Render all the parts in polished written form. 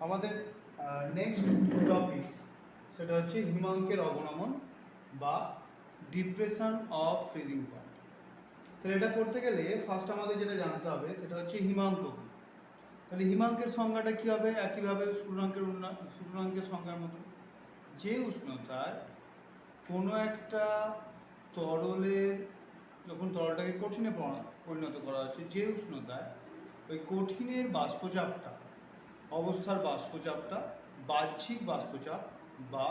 আমাদের next topic সেটা হচ্ছে হিমাঙ্কের অবনমন বা ডিপ্রেশন অফ ফ্রিজিং পয়েন্ট। তাহলে এটা করতে গেলে ফার্স্ট আমাদের যেটা জানতে হবে সেটা হচ্ছে হিমাঙ্ক কি। তাহলে হিমাঙ্কের সংজ্ঞাটা কী হবে? একইভাবে সূচনাঙ্কের সংজ্ঞার মতো, যে উষ্ণতায় কোনো একটা তরলের, যখন তরলটাকে কঠিনে পরিণত করা হচ্ছে, যে উষ্ণতায় ওই কঠিনের বাষ্পচাপটা, অবস্থার বাষ্পচাপটা বাহ্যিক বাষ্পচাপ বা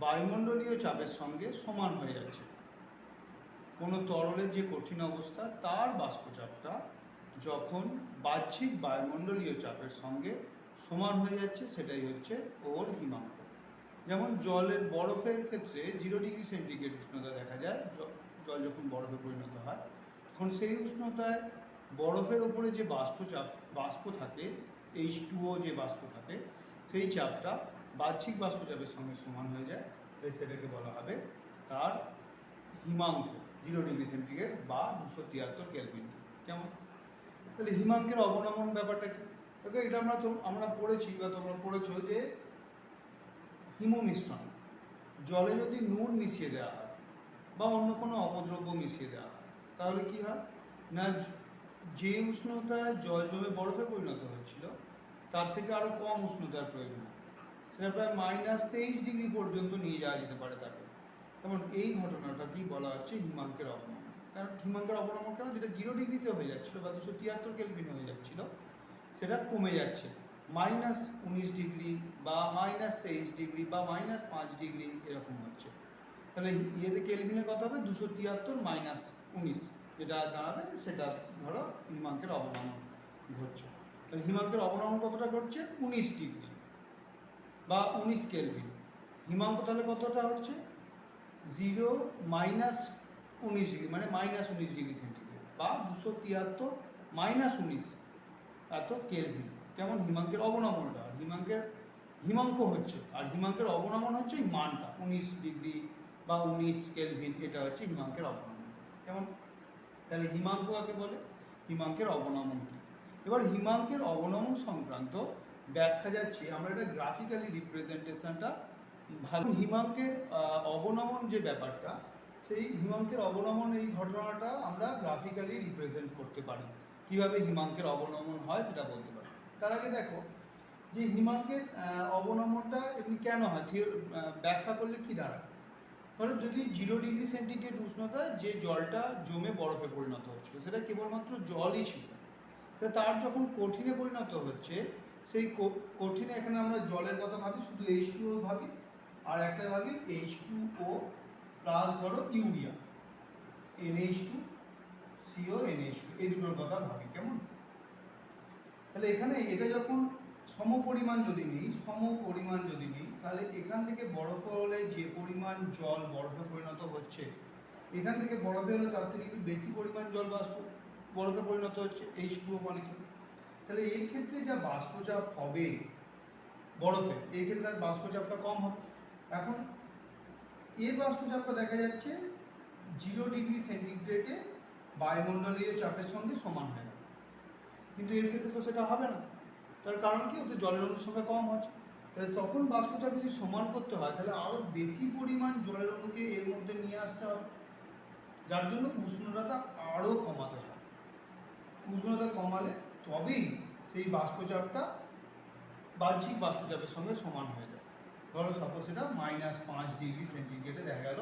বায়ুমণ্ডলীয় চাপের সঙ্গে সমান হয়ে যাচ্ছে। কোনো তরলের যে কঠিন অবস্থা তার বাষ্পচাপটা যখন বাহ্যিক বায়ুমণ্ডলীয় চাপের সঙ্গে সমান হয়ে যাচ্ছে, সেটাই হচ্ছে ওর হিমাঙ্ক। যেমন বরফের ক্ষেত্রে 0 ডিগ্রি সেন্টিগ্রেড উষ্ণতা দেখা যায়। জল যখন বরফে পরিণত হয় তখন সেই উষ্ণতায় বরফের ওপরে যে বাষ্প থাকে, H2O যে বাষ্প থাকে, সেই চাপটা বাহ্যিক বাষ্পচাপের সঙ্গে সমান হয়ে যায়, তাই সেটাকে বলা হবে তার হিমাঙ্ক 0 ডিগ্রি সেন্টিগ্রেড বা 273 কেলভিন। কেমন? তাহলে হিমাঙ্কের অবনমন ব্যাপারটা কি? ওকে, এটা আমরা পড়েছি বা তোমরা পড়েছো যে হিমমিশ্রণ, জলে যদি নুন মিশিয়ে দেওয়া হয় বা অন্য কোনো অপদ্রব্য মিশিয়ে দেওয়া হয়, তাহলে কি হয় না, যে উষ্ণতায় জল জমে বরফে পরিণত হচ্ছিল তার থেকে আরও কম উষ্ণতার প্রয়োজন, সেটা প্রায় -23 ডিগ্রি পর্যন্ত নিয়ে যাওয়া যেতে পারে তাকে। যেমন এই ঘটনাটাকেই বলা হচ্ছে হিমাঙ্কের অবনমন। কারণ হিমাঙ্কের অবনমন কেন? যেটা 0 ডিগ্রিতে হয়ে যাচ্ছিল বা 273 কেলভিন হয়ে যাচ্ছিল, সেটা কমে যাচ্ছে -19 ডিগ্রি বা -23 ডিগ্রি বা -5 ডিগ্রি এরকম হচ্ছে। তাহলে ইয়েতে কেলভিনে কত হবে? 273 - 19 যেটা দাঁড়াবে, সেটা ধরো হিমাঙ্কের অবনমন ঘটছে। তাহলে হিমাঙ্কের অবনমন কতটা ঘটছে? 19 ডিগ্রি বা 19 কেলভিন। হিমাঙ্ক তাহলে কতটা হচ্ছে? 0 - 19 ডিগ্রি, মানে -19 ডিগ্রি সেন্টিগ্রেড বা 273 - 19 এত কেলভিন। কেমন? হিমাঙ্কের অবনমনটা। হিমাঙ্ক হচ্ছে, আর হিমাঙ্কের অবনমন হচ্ছে এই মানটা 19 ডিগ্রি বা 19 কেলভিন, এটা হচ্ছে হিমাঙ্কের অবনমন। কেমন? তাহলে হিমাঙ্ক কাকে বলে, হিমাঙ্কের অবনমন কি? এবার হিমাঙ্কের অবনমন সংক্রান্ত ব্যাখ্যা যাচ্ছে, আমরা এটা গ্রাফিক্যালি রিপ্রেজেন্টেশনটা ভালো। হিমাঙ্কের অবনমন যে ব্যাপারটা, সেই হিমাঙ্কের অবনমন এই ঘটনাটা আমরা গ্রাফিক্যালি রিপ্রেজেন্ট করতে পারি। কীভাবে হিমাঙ্কের অবনমন হয় সেটা বলতে পারি। তার আগে দেখো যে হিমাঙ্কের অবনমনটা এমনি কেন হয়, ব্যাখ্যা করলে কি দাঁড়ায়। ধরো যদি 0 ডিগ্রি সেন্টিগ্রেড উষ্ণতায় যে জলটা জমে বরফে পরিণত হচ্ছিল, সেটা কেবলমাত্র জলই ছিল। তার যখন কঠিনে পরিণত হচ্ছে, সেই কঠিনে, এখানে আমরা জলের কথা ভাবি, শুধু H2O ভাবি, আর একটা ভাবি H2O প্লাস ধরো ইউরিয়া NH2CO NH2, এই দুটোর কথা ভাবি। কেমন? তাহলে এখানে এটা যখন সমপরিমাণ যদি নিই, তাহলে এখান থেকে বরফে হলে যে পরিমাণ জল বরফে পরিণত হচ্ছে, এখান থেকে বরফে হলে তার থেকে একটু বেশি পরিমাণ জল বরফে পরিণত হচ্ছে, H2O মানে কি। তাহলে এর ক্ষেত্রে যা বাষ্পচাপ হবে বরফে, এর ক্ষেত্রে তার বাষ্পচাপটা কম হবে। এখন এর বাষ্পচাপটা দেখা যাচ্ছে 0 ডিগ্রি সেন্টিগ্রেডে বায়ুমণ্ডলীয় চাপের সঙ্গে সমান হয়, কিন্তু এর ক্ষেত্রে তো সেটা হবে না। তার কারণ কি? ওতে জলের অণুর সংখ্যা কম হচ্ছে। তাহলে তখন বাষ্পচাপ যদি সমান করতে হয়, তাহলে আরও বেশি পরিমাণ জলের অণুকে এর মধ্যে নিয়ে আসতে হবে, যার জন্য উষ্ণতাটা আরও কমাতে হয়। উষ্ণতা কমালে তবেই সেই বাষ্পচাপটা বাহ্যিক বাষ্পচাপের সঙ্গে সমান হয়ে যায়। ধরো সাপোজ সেটা -5 ডিগ্রি সেন্টিগ্রেডে দেখা গেল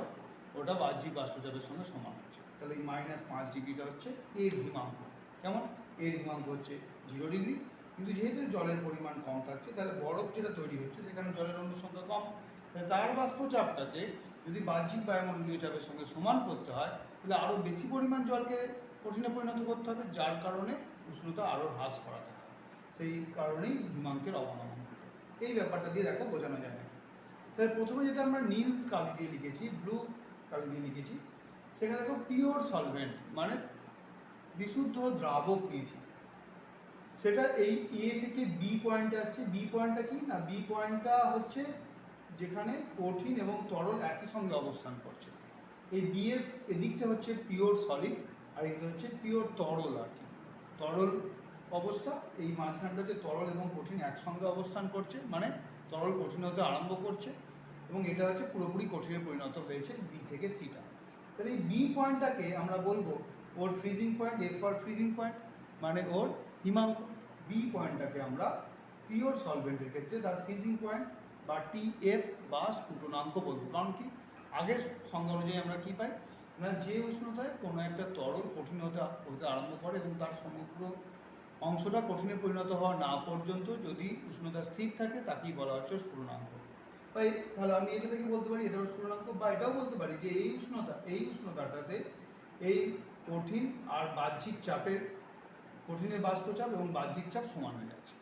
ওটা বাহ্যিক বাষ্পচাপের সঙ্গে সমান হচ্ছে, তাহলে এই -5 ডিগ্রিটা হচ্ছে এর হিমাঙ্ক। কেমন? এর হিমাঙ্ক হচ্ছে 0 ডিগ্রি, কিন্তু যেহেতু জলের পরিমাণ কম থাকছে, তাহলে বরফ যেটা তৈরি হচ্ছে সেখানে জলের অণুর সংখ্যা কম, তার বাষ্পচাপটাকে যদি বাহ্যিক বায়ুমণ্ডলীয় চাপের সঙ্গে সমান করতে হয়, তাহলে আরও বেশি পরিমাণ জলকে কঠিনে পরিণত করতে হবে, যার কারণে উষ্ণতা আরও হ্রাস করাতে হয়। সেই কারণেই হিমাঙ্কের অবনমন। এই ব্যাপারটা দিয়ে দেখো বোঝানো যায় না। তাহলে প্রথমে যেটা আমরা নীল কালি দিয়ে লিখেছি, ব্লু কালি দিয়ে লিখেছি, সেখানে দেখো পিওর সলভেন্ট মানে বিশুদ্ধ দ্রাবক নিয়েছি। সেটা এই এ থেকে বি পয়েন্টে আসছে। বি পয়েন্টটা কি না, বি পয়েন্টটা হচ্ছে যেখানে কঠিন এবং তরল একই সঙ্গে অবস্থান করছে। এই বি এর এদিকটা হচ্ছে পিওর সলিড, আর এটা হচ্ছে পিওর তরল, আর কি তরল অবস্থা, এই মাঝখানটা যে তরল এবং কঠিন একসঙ্গে অবস্থান করছে, মানে তরল কঠিন হতে আরম্ভ করছে, এবং এটা হচ্ছে পুরোপুরি কঠিনে পরিণত হয়েছে বি থেকে সিটা। তাহলে এই বি পয়েন্টটাকে আমরা বলবো ওর freezing point, F for freezing point, মানে ওর হিমাঙ্ক। বি পয়েন্টটাকে আমরা পিওর সলভেন্টের ক্ষেত্রে তার ফ্রিজিং পয়েন্ট বা টি এফ বা স্ফুটনাঙ্ক বলবো। কারণ কি, আগের সংজ্ঞা অনুযায়ী আমরা কি পাই না, যে উষ্ণতায় কোনো একটা তরল কঠিন হতে আরম্ভ করে এবং তার সমগ্র অংশটা কঠিনে পরিণত হওয়া না পর্যন্ত যদি উষ্ণতা স্থির থাকে তাকেই বলা হচ্ছে স্ফুটনাঙ্ক। তাহলে আমি এটা থেকে বলতে পারি এটাও স্ফুটনাঙ্ক, বা এটাও বলতে পারি যে এই উষ্ণতাটাতে এই কঠিন আর বাহ্যিক চাপের, কঠিনের বাষ্পচাপ এবং বাহ্যিক চাপ সমান হয়ে যাচ্ছে।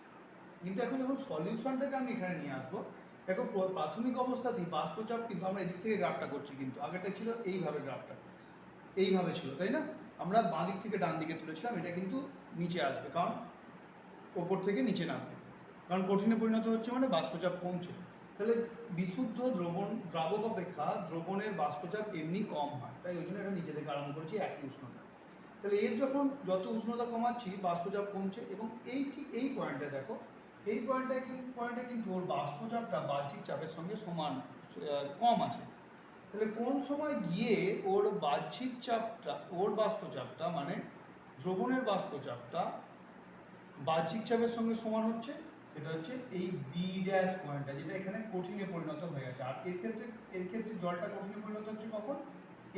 কিন্তু এখন যখন সলিউশনটাকে আমি এখানে নিয়ে আসবো, দেখো প্রাথমিক অবস্থাতেই বাষ্পচাপ, কিন্তু আমরা এদিক থেকে গ্রাফটা করছি, কিন্তু আগেরটা ছিল এইভাবে, গ্রাফটা এইভাবে ছিল, তাই না? আমরা বাঁ দিক থেকে ডান দিকে তুলেছিলাম, এটা কিন্তু নিচে আসবে, কারণ ওপর থেকে নিচে নামবে, কারণ কঠিনে পরিণত হচ্ছে মানে বাষ্পচাপ কমছে। তাহলে বিশুদ্ধ দ্রাবক অপেক্ষা দ্রবণের বাষ্পচাপ এমনি কম হয়, তাই ওই জন্য এটা নিচে থেকে আরম্ভ করেছি একই উষ্ণতা। তাহলে এর যখন যত উষ্ণতা কমাচ্ছি বাষ্পচাপ কমছে, এবং ঠিক এই পয়েন্টে দেখো, এই পয়েন্টে কিন্তু ওর বাষ্পচাপটা বাহ্যিক চাপের সঙ্গে সমান কম আছে। তাহলে কোন সময় গিয়ে ওর বাহ্যিক চাপটা, ওর বাষ্পচাপটা মানে দ্রবণের বাষ্পচাপটা বাহ্যিক চাপের সঙ্গে সমান হচ্ছে, সেটা হচ্ছে এই বি ড্যাশ পয়েন্টটা, যেটা এখানে কঠিনে পরিণত হয়ে গেছে। আর এর ক্ষেত্রে জলটা কঠিনে পরিণত হচ্ছে কখন,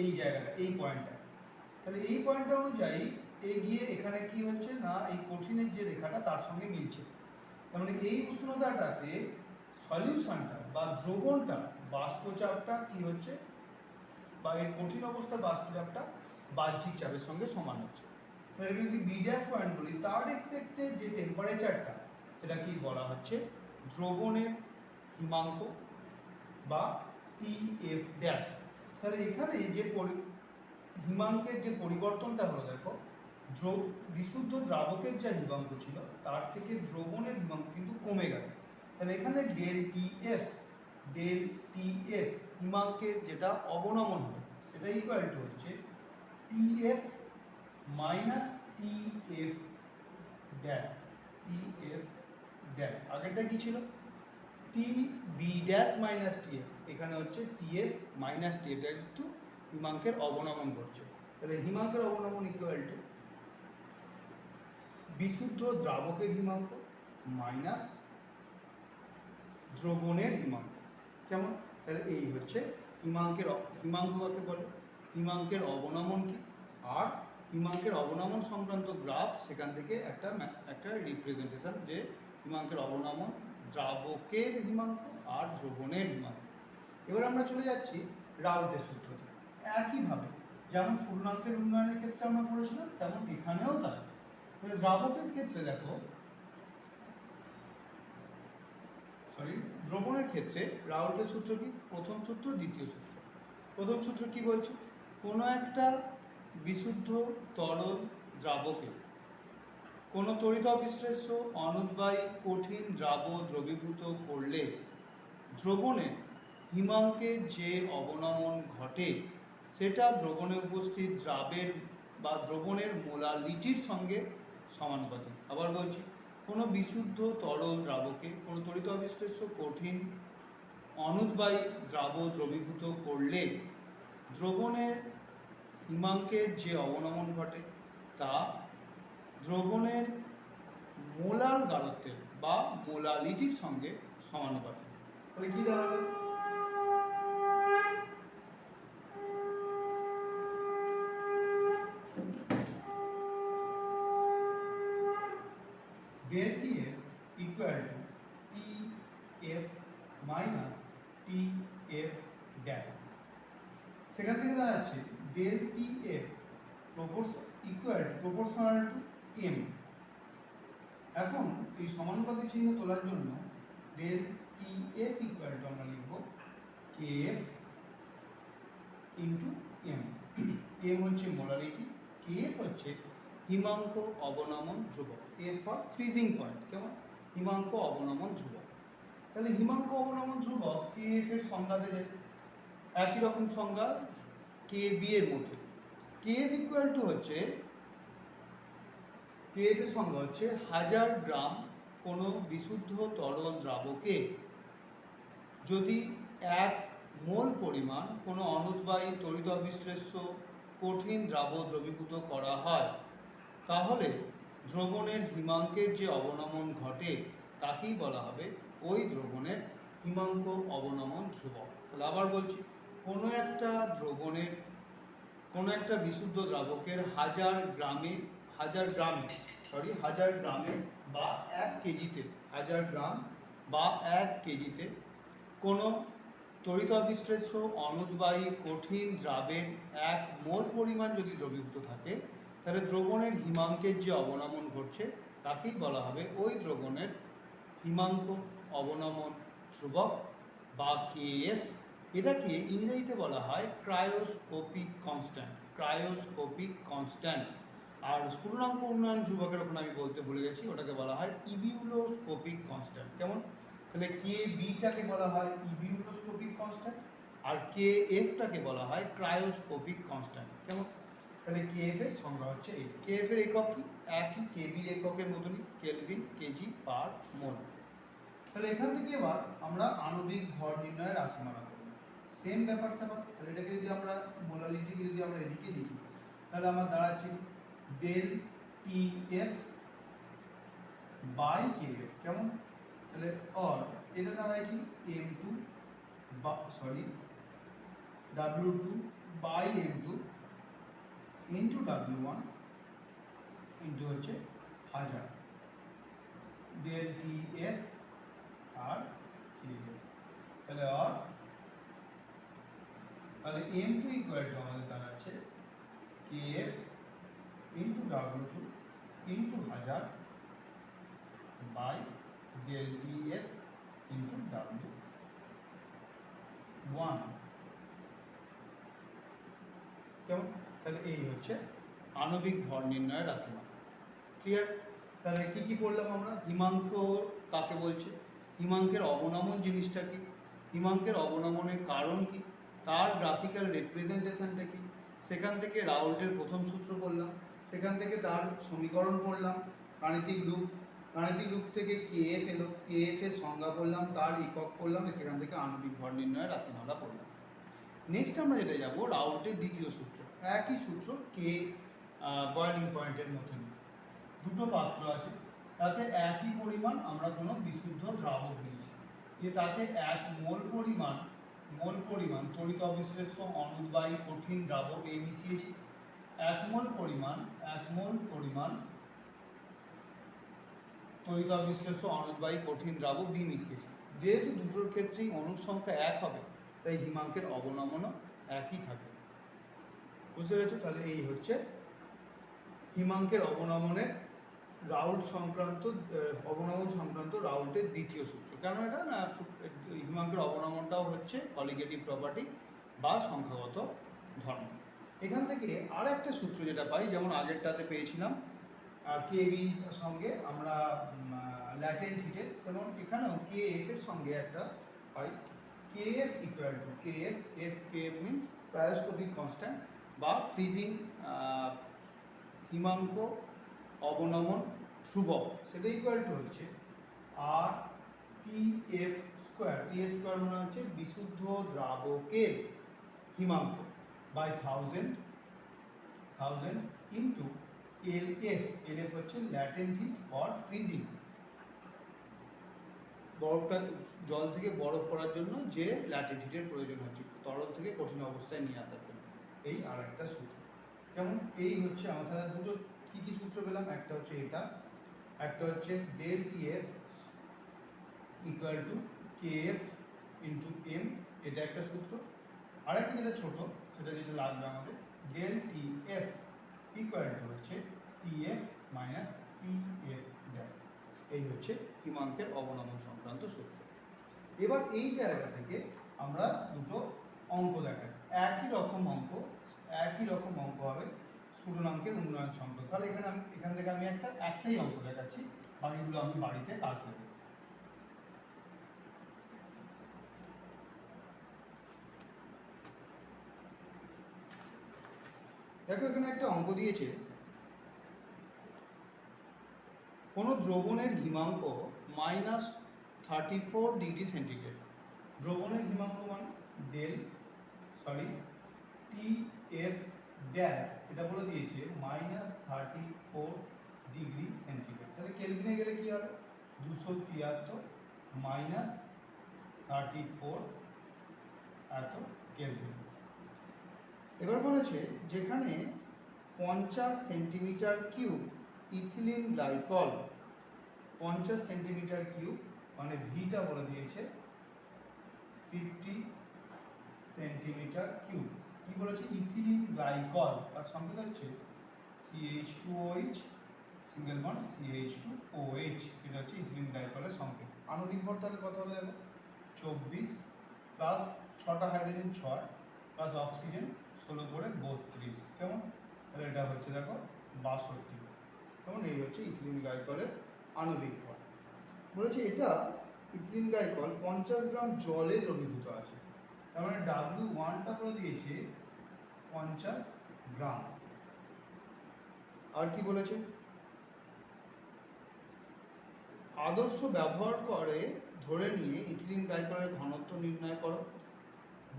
এই জায়গাটা, এই পয়েন্টটা। তাহলে এই পয়েন্টটা অনুযায়ী গিয়ে এখানে কি হচ্ছে না, এই কঠিনের যে রেখাটা তার সঙ্গে মিলছে। তার মানে এই উষ্ণতাটাতে সলিউশনটা বা দ্রবণটা বাষ্পচাপটা কি হচ্ছে, বা এর কঠিন অবস্থার বাষ্পচাপটা বাহ্যিক চাপের সঙ্গে সমান হচ্ছে। এটা যদি বি ড্যাশ পয়েন্ট বলি, তার এক্সপেক্টে যে টেম্পারেচারটা, সেটা কি বলা হচ্ছে দ্রবণের হিমাঙ্ক বা টি এফ ড্যাশ। তাহলে এখানে যে হিমাঙ্কের যে পরিবর্তনটা হলো, দেখো বিশুদ্ধ দ্রাবকের যা হিমাঙ্ক ছিল তার থেকে দ্রবণের হিমাঙ্ক কিন্তু কমে গেল। তাহলে এখানে ডেল টি এফ হিমাঙ্কের যেটা অবনমন হবে, সেটা ইকুয়াল টু হচ্ছে T F minus T F dash. আগেরটা কি ছিল, T B dash minus T F, এখানে হচ্ছে T F minus T F, একটু হিমাঙ্কের অবনমন করছে। তাহলে হিমাঙ্কের অবনমন ইকুয়াল টু বিশুদ্ধ দ্রাবকের হিমাঙ্ক মাইনাস দ্রবণের হিমাঙ্ক। কেমন? তাহলে এই হচ্ছে হিমাঙ্ক কাকে বলে, হিমাঙ্কের অবনমন কি, আর হিমাঙ্কের অবনমন সংক্রান্ত গ্রাফ, সেখান থেকে একটা রিপ্রেজেন্টেশন যে হিমাঙ্কের অবনমন দ্রাবকের হিমাঙ্ক আর দ্রবণের হিমাঙ্ক। এবার আমরা চলে যাচ্ছি রাউল্টের সূত্রতে। একইভাবে যেমন স্ফুটনাঙ্কের উন্নয়নের ক্ষেত্রে আমরা পড়েছিলাম, তেমন এখানেও তাই। তাহলে দ্রাবকের ক্ষেত্রে দেখো, দ্রবণের ক্ষেত্রে রাউল্টের সূত্র কি, প্রথম সূত্র দ্বিতীয় সূত্র। প্রথম সূত্র কি বলছে, কোনো একটা বিশুদ্ধ তরল দ্রাবকে কোনো তড়িৎ অবিশ্লেষ্য অনুদ্বায়ী কঠিন দ্রবীভূত করলে দ্রবণের হিমাঙ্কের যে অবনমন ঘটে, সেটা দ্রবণে উপস্থিত দ্রাবের বা দ্রবণের মোলালিটির সঙ্গে সমানুপাতিক। আবার বলছি, কোনো বিশুদ্ধ তরল দ্রাবকে কোনো তড়িৎ অবিশ্লেষ্য কঠিন অনুদ্বায়ী দ্রবীভূত করলে দ্রবণের হিমাঙ্কের যে অবনমন ঘটে তা দ্রবণের মোলার গাঢ়ত্বের বা মোলালিটির সঙ্গে সমানুপাতিক। তাহলে কি দাঁড়ালো, del TF equal to TF minus TF dash। সেখান থেকে দাঁড়াচ্ছে del TF equal to proportional to M। এখন এই সমানুপাতিক চিহ্ন তোলার জন্য del TF equal to আমরা লিখব KF into M। M হচ্ছে মোলারিটি, KF হচ্ছে হিমাঙ্ক অবনমন ধ্রুবক, এফ ফর ফ্রিজিং পয়েন্ট। কেমন? হিমাঙ্ক অবনমন ধ্রুবক। তাহলে হিমাঙ্ক অবনমন ধ্রুবক কেএফ এর সংজ্ঞা দেবে একই রকম সংজ্ঞা কে বি এর মধ্যে। কেএফ ইকুয়াল টু হচ্ছে কেএফ এর সংজ্ঞা হচ্ছে 1000 গ্রাম কোনো বিশুদ্ধ তরল দ্রাবকে যদি 1 মোল পরিমাণ কোনো অনুদ্বায়ী তড়িৎ অবিশ্লেষ্য কঠিন দ্রবীভূত করা হয়, তাহলে দ্রবণের হিমাঙ্কের যে অবনমন ঘটে তাকেই বলা হবে ওই দ্রবণের হিমাঙ্ক অবনমন ধ্রুবক। তাহলে আবার বলছি, কোনো একটা বিশুদ্ধ দ্রাবকের 1000 গ্রামে বা 1 কেজিতে 1000 গ্রাম বা 1 কেজিতে কোনো তড়িৎ অবিশ্লেষ্য অনুদ্বায়ী কঠিন দ্রাবের 1 মোল পরিমাণ যদি দ্রবীভূত থাকে, তাহলে দ্রবণের হিমাঙ্কের যে অবনমন ঘটছে তাকেই বলা হবে ওই দ্রবণের হিমাঙ্ক অবনমন ধ্রুবক বা কেএফ। এটাকে ইংরেজিতে বলা হয় ক্রায়োস্কোপিক কনস্ট্যান্ট। আর স্ফুটনাঙ্ক উন্নয়ন ধ্রুবকের ওখানে আমি বলতে ভুলে গেছি, ওটাকে বলা হয় ইবিউলোস্কোপিক কনস্ট্যান্ট। কেমন? তাহলে কে বিটাকে বলা হয় ইবিউলোস্কোপিক কনস্ট্যান্ট আর কে এফটাকে বলা হয় ক্রায়োস্কোপিক কনস্ট্যান্ট। কেমন? তাহলে কে এফ এর সংজ্ঞা হচ্ছে এই। কে এফ এর একক কি? একই কে বির এককের মতনই, কেলভিন, কেজি পার মোল। তাহলে এখান থেকে এবার আমরা আণবিক ভর নির্ণয়ের রাশিমালা করব। সেম ব্যাপার স্যাপার। তাহলে এটাকে যদি আমরা মোলারিটিকে যদি আমরা এদিকে লিখি, তাহলে আমার দাঁড়াচ্ছে del T F by K F. কেমন? তাহলে অর এটা দাঁড়ায় কি M2 W2 by M2 into W1 into হচ্ছে 1000 ডেল টি এফ আর কে এফ। তাহলে M2 ইকুয়াল টু আমাদের দাঁড়াচ্ছে K F into W2 into 1000 by del T F into W1। কেমন? তাহলে এই হচ্ছে আণবিক ভর নির্ণয়ের রাশিমালা। ক্লিয়ার? তাহলে কি কি পড়লাম আমরা? হিমাঙ্ক কাকে বলছে, হিমাঙ্কের অবনমন জিনিসটা কি, হিমাঙ্কের অবনমনের কারণ কি, তার গ্রাফিক্যাল রিপ্রেজেন্টেশনটা কি, সেখান থেকে রাউল্টের প্রথম সূত্র পড়লাম, সেখান থেকে তার সমীকরণ পড়লাম, গাণিতিক রূপ থেকে কেএফ এলো, কেএফ এর সংজ্ঞা পড়লাম, তার একক পড়লাম, সেখান থেকে আণবিক ভর নির্ণয়ের রাশিমালা পড়লাম। নেক্সট আমরা যেটা যাবো রাউল্টের দ্বিতীয় সূত্র। একই সূত্র, কে বয়লিং পয়েন্টের মতন, দুটো পাত্র আছে, তাতে একই পরিমাণ আমরা কোনো বিশুদ্ধ দ্রাবক নিয়েছি, যে তাতে 1 মোল পরিমাণ তড়িৎ অবিশ্লেষ্য অনুদ্বায়ী কঠিন দ্রাবক এ মিশিয়েছি, 1 মোল পরিমাণ তড়িৎ অবিশ্লেষ্য অনুদ্বায়ী কঠিন দ্রাবক বি মিশিয়েছি। যেহেতু দুটোর ক্ষেত্রেই অণুর সংখ্যা 1 হবে, তাই হিমাঙ্কের অবনমনও একই থাকবে। বুঝতে পেরেছো? তাহলে এই হচ্ছে হিমাঙ্কের অবনমন সংক্রান্ত রাউল্টের দ্বিতীয় সূত্র। কেন এটা না, হিমাঙ্কের অবনমনটাও হচ্ছে কলিগেটিভ প্রপার্টি বা সংখ্যাগত ধর্ম। এখান থেকে আর একটা সূত্র যেটা পাই, যেমন আগেরটাতে পেয়েছিলাম কে বি সঙ্গে আমরা ল্যাটেন্ট হিটের, যেমন এখানেও কে এফ এর সঙ্গে একটা পাই K F equal to K F mean cryoscopic constant বা ফ্রিজিং হিমাঙ্ক অবনমন ধ্রুবক, সেটা ইকুয়াল টু হচ্ছে R T F square. T F square মানে হচ্ছে বিশুদ্ধ দ্রাবকের হিমাঙ্ক বাই 1000 ইন্টু এল এফ হচ্ছে ল্যাটেন্ট হিট ফর ফ্রিজিং, বরফটা জল থেকে বরফ করার জন্য যে ল্যাটেন্ট হিটের প্রয়োজন হচ্ছে তরল থেকে কঠিন অবস্থায় নিয়ে আসার জন্য। এই আর একটা সূত্র। যেমন এই হচ্ছে আমার তাহলে দুটো কি কি সূত্র পেলাম, একটা হচ্ছে এটা, একটা হচ্ছে del T F equal to K F into M, এটা একটা সূত্র। আর একটা যেটা ছোট, সেটা যেটা লাগবে আমাদের, del T F equal to হচ্ছে T F minus P F dash. এই হচ্ছে হিমাঙ্কের অবনমন সংক্রান্ত সূত্র। এবার এই জায়গা থেকে আমরা দুটো অঙ্ক দেখাই, একই রকম অঙ্ক হবে স্ফুটনাঙ্কের উন্নয়ন সংক্রান্ত। তাহলে এখান থেকে আমি একটাই অঙ্ক দেখাচ্ছি, বাকিগুলো আমি বাড়িতে কাজ দেবো। দেখো এখানে একটা অঙ্ক দিয়েছে, কোনো দ্রবণের হিমাঙ্ক -34°C। দ্রবণের হিমাঙ্ক মানে TF ড্যাশ এটা বলে দিয়েছে -34°C। তাহলে কেলভিনে গেলে কি হবে 273 -34 এত কেলভিন। এবার বলেছে যেখানে 50 centimetre cube ethylene glycol, 50 centimetre cube মানে ভিটা বলে দিয়েছে 50 সেন্টিমিটার কিউব। কি বলেছে ইথিলিন গ্লাইকল, আর সংকেত হচ্ছে CH2OH সিঙ্গেল বন্ড CH2OH, এটা হচ্ছে ইথিলিন গ্লাইকলের সংকেত। আণবিক ভর তাহলে কত হবে দেখো 24 প্লাস 6টা হাইড্রোজেন 6 প্লাস অক্সিজেন 16 করে 32, কেমন? তাহলে এটা হচ্ছে দেখো 62, কেমন? এই হচ্ছে ইথিলিন গ্লাইকলের আণবিক ভর। বলেছে এটা ইথিলিন গ্লাইকল 50 গ্রাম জলে দ্রবীভূত আছে, তার মানে W1টা বলে দিয়েছে 50 গ্রাম। আর কি বলেছে আদর্শ ব্যবহার করে ধরে নিয়ে ইথিলিন গ্লাইকলের ঘনত্ব নির্ণয় করো।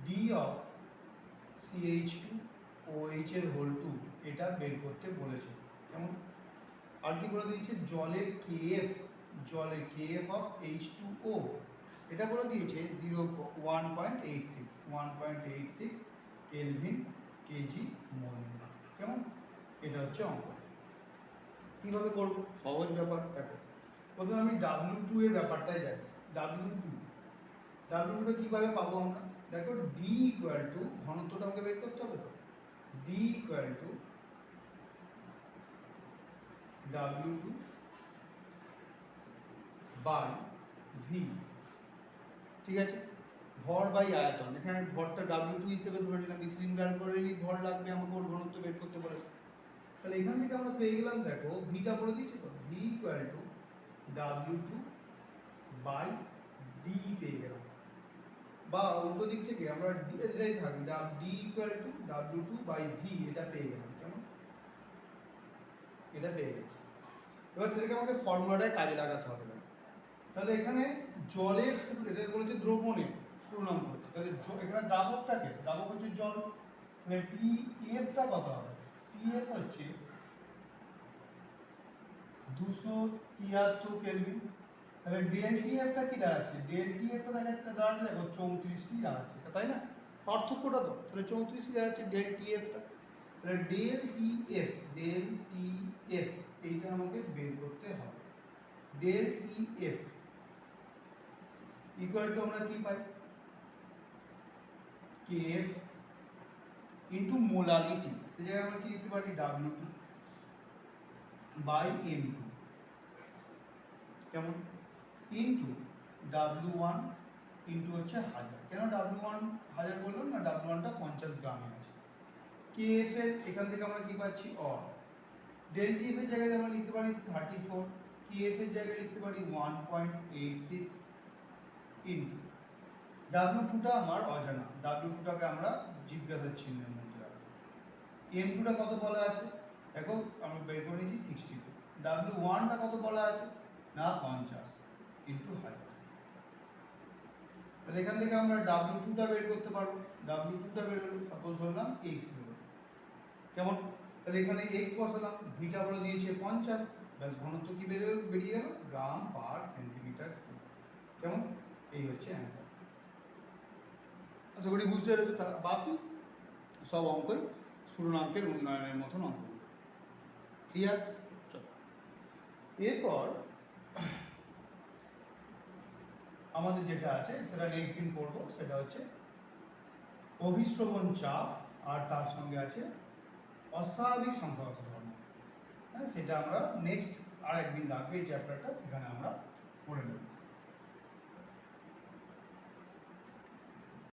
D of CH2OH এর হোল 2 এটা বের করতে বলেছে, কেমন? আর কি বলে দিয়েছে জলের KF অফ H2O এটা বলে দিয়েছে 1.86 কেলভিন কেজি মোল, কেমন? এটা হচ্ছে অঙ্ক। কিভাবে করব? সহজ ব্যাপার। দেখো প্রথমে আমি W2 এর ব্যাপারটাই যাই। W2 কিভাবে পাবো আমরা? দেখো D ইকুয়াল টু, ঘনত্বটা আমাকে বের করতে হবে তো, D equal to W2 by V, ঠিক আছে? ভর বাই আয়তন, এখানে ভরটা W2 হিসেবে ধরে নিলাম, ইথিলিন গ্লাইকলেরই ভর লাগবে, আমাকে ওর ঘনত্ব বের করতে বলেছে। তাহলে এখান থেকে আমরা পেয়ে গেলাম, দেখো ভিটা বলে দিয়েছে তো, V equal to W2 by D পেয়ে গেলাম, বা উল্টো দিক থেকে আমরা এটাই থাকি D equal to W2 by V, এটা পেয়ে গেলাম, কেমন? এটা পেয়ে গেলাম। এবার সেটাকে আমাকে ফর্মুলাটায় কাজে লাগাতে হবে। তাহলে এখানে জলের, এটা বলেছে দ্রবণের স্ফুটনাঙ্ক হচ্ছে, তাহলে এখানে দ্রাবক হচ্ছে জল, তাহলে TF টা কত হবে? TF হচ্ছে 273 কেলভিন। তাহলে ডেল TF টা কি দাঁড়াচ্ছে? ডেল TF টা দাঁড়াচ্ছে দেখো 34 দাঁড়াচ্ছে, তাই না? পার্থক্যটা তো, তাহলে 34 দাঁড়াচ্ছে ডেল TF টা। তাহলে ডেল TF এইটা আমাকে বের করতে হবে। ডেল TF ইকুয়াল টু আমরা কি পাই? KF ইন্টু মোলালিটি, সে জায়গায় আমরা কি লিখতে পারি? W2 বাই M2, কেমন? ইন্টু W1 ইন্টু হচ্ছে 1000। কেন W1 1000 বললাম না? W1টা 50 গ্রামে আছে। KF এর এখান থেকে আমরা কি পাচ্ছি? অর। ডেল TF এর জায়গায় আমরা লিখতে পারি 34, KF এর জায়গায় লিখতে পারি 1.86 ইন্টু W2টা আমার অজানা, W2টাকে আমরা জিজ্ঞাসার চিহ্নের মধ্যে রাখবো। M2টা কত বলা আছে? দেখো আমরা বের করে নিয়েছি 62। W1টা কত বলা আছে? না 50 ইন্টু 1000। তাহলে এখান থেকে আমরা W2টা বের করতে পারবো। W2টা বের হলো, সাপোজ ধরলাম X বের হলো, কেমন? তাহলে এখানে X বসালাম, ভিটা বলে দিয়েছে 50, ব্যাস ঘনত্ব কি বেরিয়ে গেল? গ্রাম পার সেন্টিমিটার কিউব, কেমন? এই হচ্ছে অ্যান্সার। আশা করি বুঝতে পেরেছো। তারা বাকি সব অঙ্কই স্ফুটনাঙ্কের উন্নয়নের মতন অঙ্ক, ক্লিয়ার? এরপর আমাদের যেটা আছে সেটা নেক্সট দিন পড়বো, সেটা হচ্ছে অভিস্রবণ চাপ, আর তার সঙ্গে আছে অস্বাভাবিক সংখ্যাগত ধর্ম। হ্যাঁ, সেটা আমরা নেক্সট আর একদিন লাগবে এই চ্যাপ্টারটা, সেখানে আমরা পড়ে নেব।